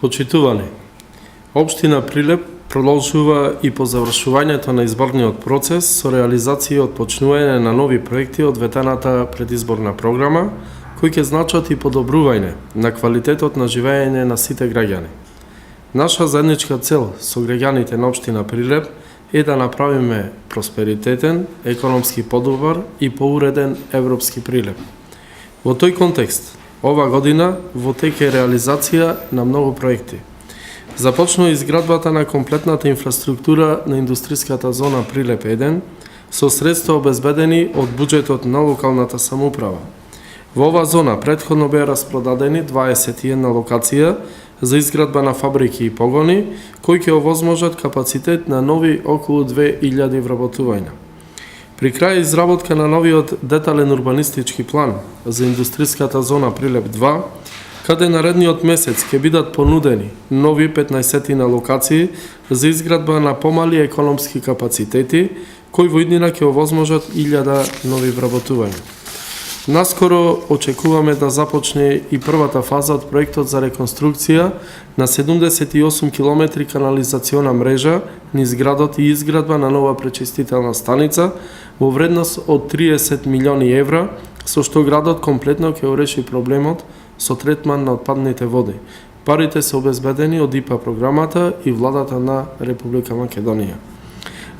Почитувани, Општина Прилеп продолжува и по завршувањето на изборниот процес со реализација и отпочнување на нови проекти од ветената предизборна програма, кои ќе значат и подобрување на квалитетот на живење на сите граѓани. Наша заедничка цел со граѓаните на Општина Прилеп е да направиме просперитетен, економски подобар и поуреден европски Прилеп. Во тој контекст, ова година во тек е реализација на многу проекти. Започнува изградбата на комплетната инфраструктура на индустриската зона Прилеп 1 со средства обезбедени од буџетот на локалната самоуправа. Во оваа зона претходно беа распродадени 21 локација за изградба на фабрики и погони, кои ќе овозможат капацитет на нови околу 2000 вработувања. При крај изработка на новиот детален урбанистички план за индустриската зона Прилеп 2, каде наредниот месец ќе бидат понудени нови 15 на локации за изградба на помали економски капацитети, кои во иднина ќе овозможат 1000 нови вработувања. Наскоро очекуваме да започне и првата фаза од проектот за реконструкција на 78 км канализациона мрежа низ градот и изградба на нова пречистителна станица во вредност од 30 милиони евра, со што градот комплетно ќе реши проблемот со третман на отпадните води. Парите се обезбедени од ИПА програмата и владата на Република Македонија.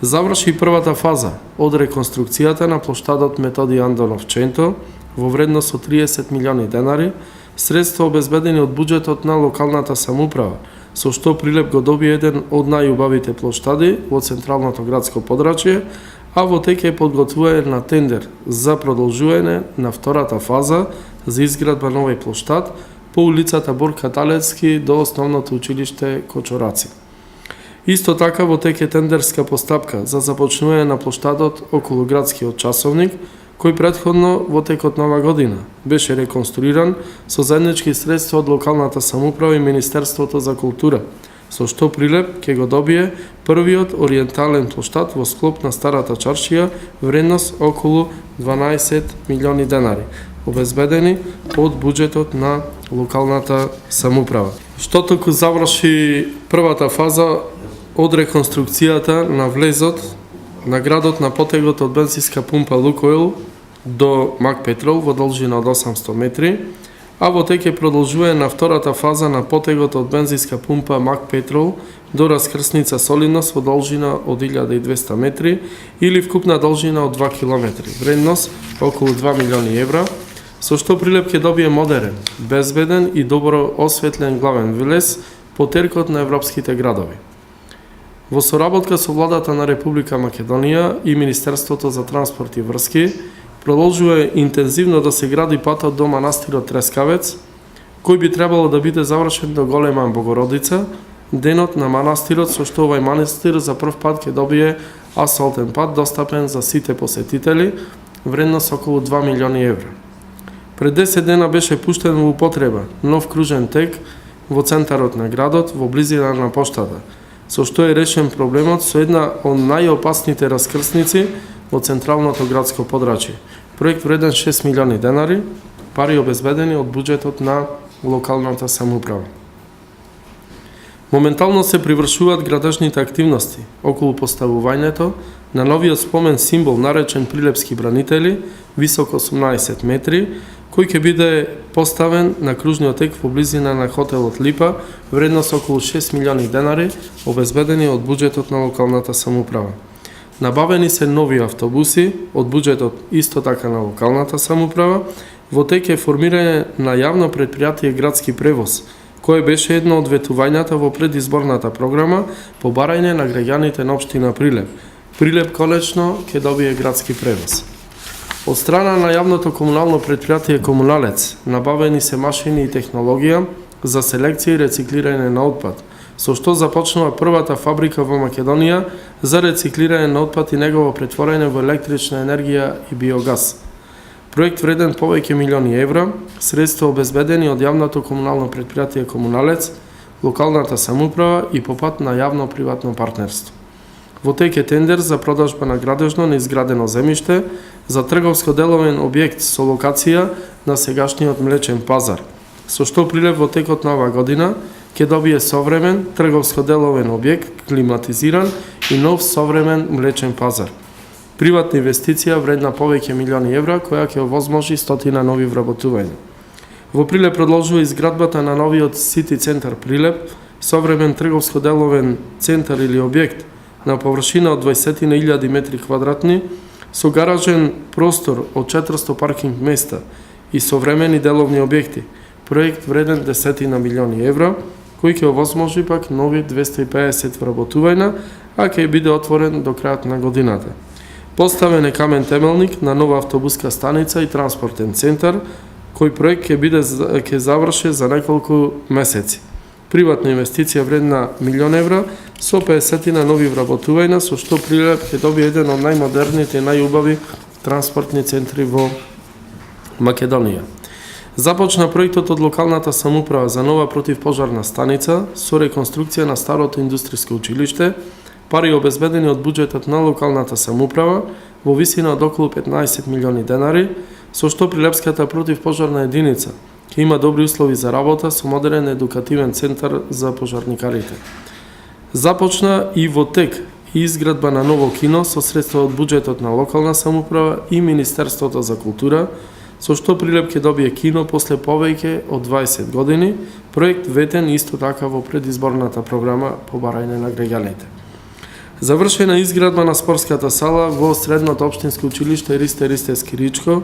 Заврши првата фаза од реконструкцијата на плоштадот Методи Андонов Ченто во вредност од 30 милиони денари, средства обезбедени од буџетот на локалната самоуправа, со што Прилеп го доби еден од најубавите плоштади во централното градско подрачје, а во тек е подготвување на тендер за продолжување на втората фаза за изградба новој плоштад по улицата Борка Талецки до основното училиште Кочораци. Исто така во тек е тендерска постапка за започнување на плоштадот околу градскиот часовник, кој претходно во текот на оваа година беше реконструиран со заеднички средства од локалната самоуправа и Министерството за култура, со што Прилеп ќе го добие првиот ориентален плоштад во склоп на старата чаршија, вредност околу 12 милиони денари, обезбедени од буџетот на локалната самоуправа. Што току заврши првата фаза од реконструкцијата на влезот на градот на потегот од бензинска пумпа Лукойл до Мак Петрол во должина од 800 метри, а во тек е продолжување на втората фаза на потегот од бензинска пумпа Мак Петрол до раскрсница Солинос во должина од 1200 метри или вкупна должина од 2 км, вредност околу 2 милиони евра, со што Прилеп ќе добие модерен, безбеден и добро осветлен главен влез по теркот на европските градови. Во соработка со владата на Република Македонија и Министерството за транспорт и врски, продолжува интензивно да се гради патот до манастирот Трескавец, кој би требало да биде завршен до Голема Богородица, денот на манастирот, со што овај манастир за прв пат ќе добие асфалтен пат достапен за сите посетители, вредност околу 2 милиони евра. Пред 10 дена беше пуштен во употреба нов кружен тек во центарот на градот, во близина на поштата, со што е решен проблемот со една од најопасните раскрсници во централното градско подрачје. Проект вреден 6 милиони денари, пари обезбедени од буџетот на локалната самоуправа. Моментално се привршуваат градежните активности околу поставувањето на новиот спомен символ наречен Прилепски бранители, висок 18 метри, кој ќе биде поставен на кружниот тек во близина на хотелот Липа, вредност околу 6 милиони денари, обезбедени од буџетот на локалната самоуправа. Набавени се нови автобуси од буџетот исто така на локалната самоуправа, во тек е формирање на јавно предпријатие градски превоз, кое беше едно од ветувањата во предизборната програма по барање на граѓаните на Општина Прилеп. Прилеп конечно ќе добие градски превоз. Од страна на јавното комунално предпријатие Комуналец набавени се машини и технологија за селекција и рециклирање на отпад, со што започнува првата фабрика во Македонија за рециклирање на отпад и негово претворање во електрична енергија и биогаз. Проект вреден повеќе милиони евра, средства обезбедени од јавното комунално предпријатие Комуналец, локалната самоуправа и по пат на јавно-приватно партнерство. Во тек е тендер за продажба на градежно неизградено земјиште за трговско-деловен објект со локација на сегашниот млечен пазар, со што Прилеп во текот на оваа година ќе добие современ трговско-деловен објект, климатизиран и нов современ млечен пазар. Приватна инвестиција вредна повеќе милиони евра, која ќе овозможи 100 нови вработувања. Во Прилеп продолжува изградбата на новиот Сити центар Прилеп, современ трговско-деловен центар или објект на површина од 20.000 метри квадратни, со гаражен простор од 400 паркинг места и современи деловни објекти. Проект вреден 10 милиони евра, кој ќе овозможи пак нови 250 вработувања, а ќе биде отворен до крајот на годината. Поставен е камен темелник на нова автобуска станица и транспортен центар, кој проект ќе заврши за неколку месеци. Приватна инвестиција вредна милион евра со 50 нови вработувања, со што Прилеп ќе добие еден од најмодерните и најубави транспортни центри во Македонија. Започна проектот од локалната самоуправа за нова противпожарна станица со реконструкција на старото индустријско училиште, пари обезбедени од буџетот на локалната самоуправа во висина од околу 15 милиони денари, со што Прилепската противпожарна единица ќе има добри услови за работа со модерен едукативен центар за пожарникарите. Започна и во тек и изградба на ново кино со средства од буџетот на локална самоуправа и Министерството за култура, со што Прилеп ќе добие кино после повеќе од 20 години, проект ветен исто така во предизборната програма по барање на граѓаните. Завршена изградба на спортската сала во средното општинско училиште Ристе Скиричко,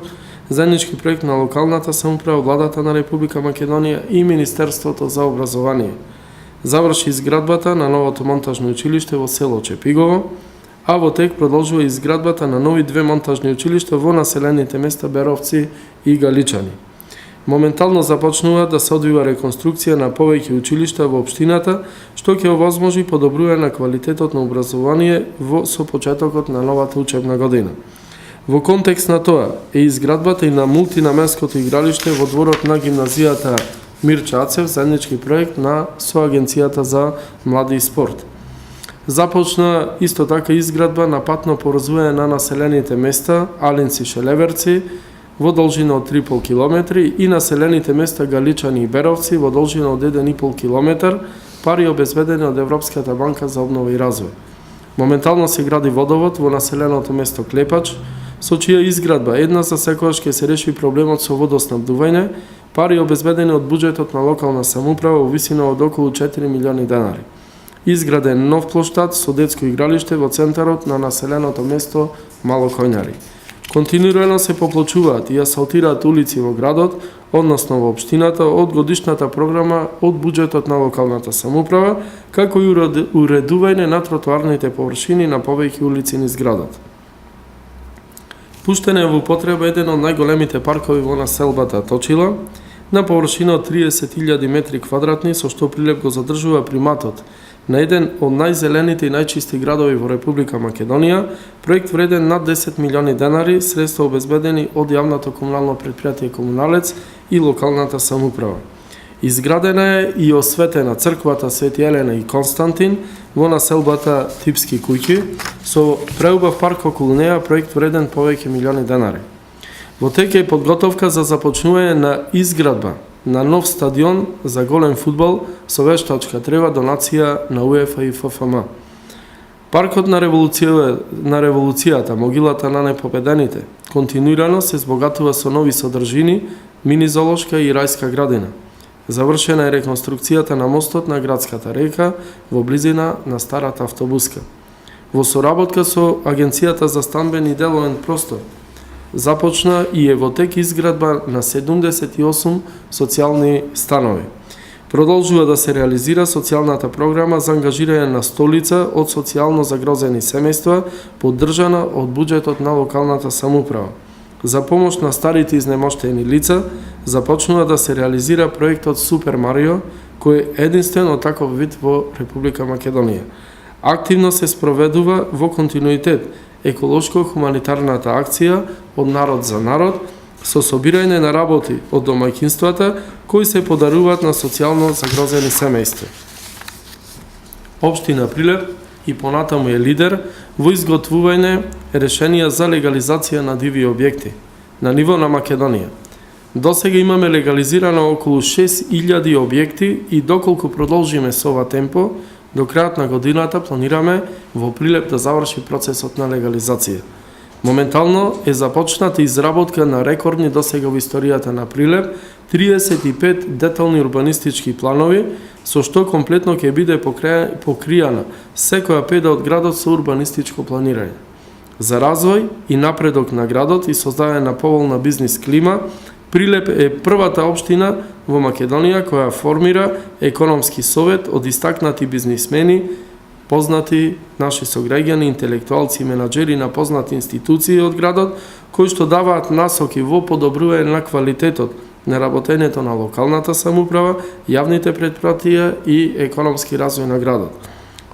заеднички проект на локалната самоуправа, владата на Република Македонија и Министерството за образование. Заврши изградбата на новото монтажно училиште во село Чепигово, а во тек продолжува изградбата на нови две монтажни училишта во населените места Беровци и Галичани. Моментално започнува да се одвива реконструкција на повеќе училишта во општината, што ќе овозможи подобрување на квалитетот на образование со почетокот на новата учебна година. Во контекст на тоа е изградбата и на мултинаменското игралиште во дворот на гимназијата Мирча Ацев, заеднички проект со Агенцијата за млади и спорт. Започна исто така изградба на патно поврзување на населените места Алинци-Шелеверци во должина од 3,5 км и населените места Галичани и Беровци во должина од 1,5 км, пари обезбедени од Европската банка за обнова и развој. Моментално се гради водовод во населеното место Клепач, со чија изградба една за секогаш ќе се реши проблемот со водоснабдување, пари обезбедени од буџетот на локална самоуправа во висина од околу 4 милиони денари. Изграден нов плоштад со детско игралиште во центарот на населеното место Мало Којнари. Континуирано се поплочуваат и асфалтираат улици во градот, односно во општината, од годишната програма од буџетот на локалната самоуправа, како и уредување на тротоарните површини на повеќе улици низ градот. Пуштен е во употреба еден од најголемите паркови во населбата Точила, на површина од 30.000 метри квадратни, со што Прилеп го задржува приматот на еден од најзелените и најчисти градови во Република Македонија, проект вреден над 10 милиони денари, средства обезбедени од јавното комунално претпријатие Комуналец и локалната самоуправа. Изградена е и осветена црквата Свети Елена и Константин во населбата Типски куќи, со преубав парк околу неа, проект вреден повеќе милиони денари. Во тек е подготовка за започнување на изградба на нов стадион за голем фудбал со вештачка трева, донација на УЕФА и ФФМ. Паркот на револуцијата, могилата на непобедените, континуирано се збогатува со нови содржини, мини-золошка и рајска градина. Завршена е реконструкцијата на мостот на градската река во близина на старата автобуска. Во соработка со Агенцијата за станбен и деловен простор, започна и е во тек изградба на 78 социјални станови. Продолжува да се реализира социјалната програма за ангажирање на столица од социјално загрозени семејства, поддржана од буџетот на локалната самоуправа. За помош на старите изнемоштени лица, започнува да се реализира проектот Супер Марио, кој е единствен од таков вид во Република Македонија. Активно се спроведува во континуитет еколошко-хуманитарната акција од народ за народ, со собирање на работи од домаќинствата кои се подаруваат на социјално загрозени семејства. Општина Прилеп и понатаму е лидер во изготвување решенија за легализација на диви објекти на ниво на Македонија. Досега имаме легализирано околу 6000 објекти и доколку продолжиме со ова темпо, до крајот на годината планираме во Прилеп да заврши процесот на легализација. Моментално е започната изработка на рекордни досега во историјата на Прилеп 35 детални урбанистички планови, со што комплетно ќе биде покријана секоја педа од градот со урбанистичко планирање. За развој и напредок на градот и создавање на поволна бизнис клима, Прилеп е првата општина во Македонија која формира економски совет од истакнати бизнисмени, познати наши сограѓани, интелектуалци и менаџери на познати институции од градот, кои што даваат насоки во подобрување на квалитетот на работењето на локалната самоуправа, јавните претпратија и економски развој на градот.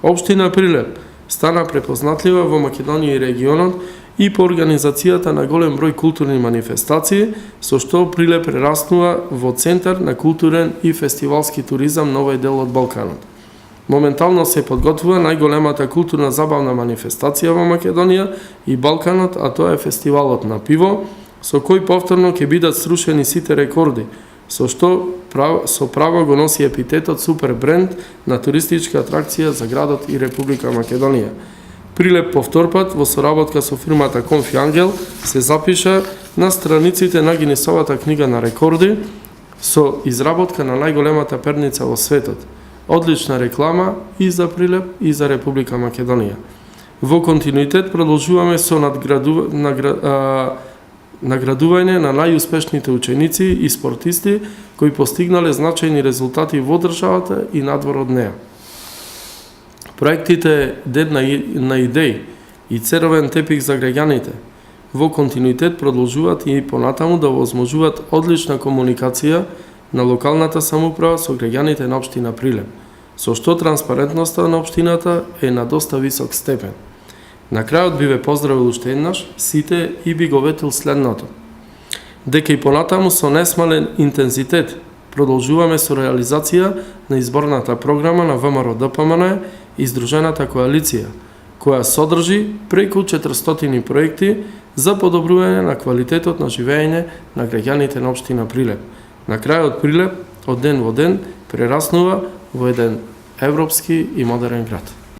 Општина Прилеп стана препознатлива во Македонија и регионот и по организацијата на голем број културни манифестации, со што Прилеп прераснува во центар на културен и фестивалски туризам на овој дел од Балканот. Моментално се подготвува најголемата културна забавна манифестација во Македонија и Балканот, а тоа е фестивалот на пиво, со кој повторно ќе бидат срушени сите рекорди, со што со право го носи епитетот супер бренд на туристичка атракција за градот и Република Македонија. Прилеп повторпат во соработка со фирмата Конфи Ангел се запиша на страниците на Гинесовата книга на рекорди со изработка на најголемата перница во светот. Одлична реклама и за Прилеп и за Република Македонија. Во континуитет продолжуваме со наградување на најуспешните ученици и спортисти кои постигнале значајни резултати во државата и надвор од неа. Проектите Ден на идеи и Церовен тепих за граѓаните во континуитет продолжуваат и понатаму да возможуваат одлична комуникација на локалната самоуправа со граѓаните на општина Прилеп, со што транспарентноста на општината е на доста висок степен. На крајот би ве поздравил уште еднаш сите и би го ветил следното. Дека и понатаму со несмален интензитет продолжуваме со реализација на изборната програма на ВМРО-ДПМН и Здружената коалиција, која содржи преку 400 проекти за подобрување на квалитетот на живење на граѓаните на општина Прилеп. На крајот Прилеп од ден во ден прераснува во еден европски и модерен град.